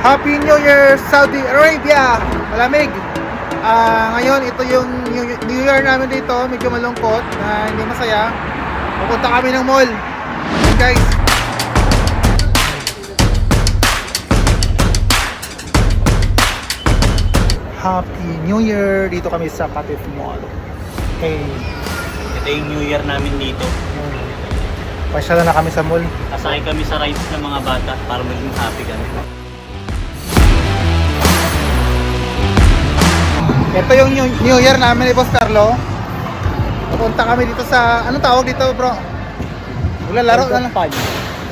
Happy New Year, Saudi Arabia! Malamig! Ngayon, ito yung New Year namin dito. Medyo malungkot, hindi masaya. Pupunta kami ng mall. Okay, guys. Happy New Year! Dito kami sa Qatif Mall. Okay. Ito yung New Year namin dito. Pasyala na kami sa mall. Kasakay kami sa rides ng mga bata para maging happy kami. Ito yung New Year namin ni Boss Carlo. Pupunta kami dito sa, anong tawag dito, bro? Maglalaro na lang.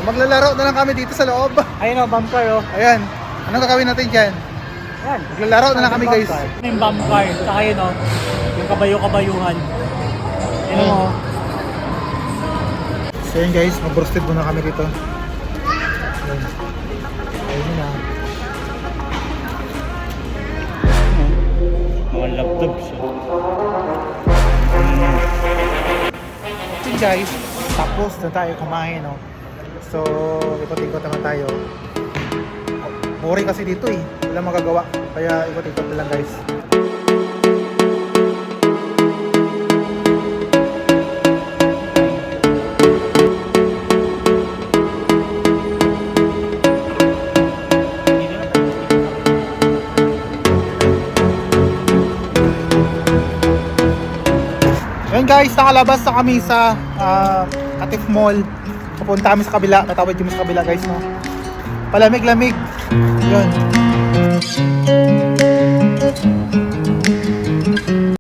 Maglalaro na lang kami dito sa loob. Ayun o, bumper o. Ayan. Anong gagawin natin dyan? Yan. Maglalaro na lang kami, guys. Yung bumper, saka yun o. Yung kabayo-kabayuhan. Ayun o. So yun guys, mag-roasted muna kami dito. Ayan. Ayun na. Mga laptops o. So guys, tapos na tayo kumain, no? So, ikot-ikot naman tayo. Boring kasi dito eh. Wala magagawa. Kaya ikot-ikot na lang, guys. Ayun guys, nakalabas na kami sa Qatif Mall. Pupunta kami sa kabila. Tatawid kami sa kabila guys, no? Palamig-lamig. Yun.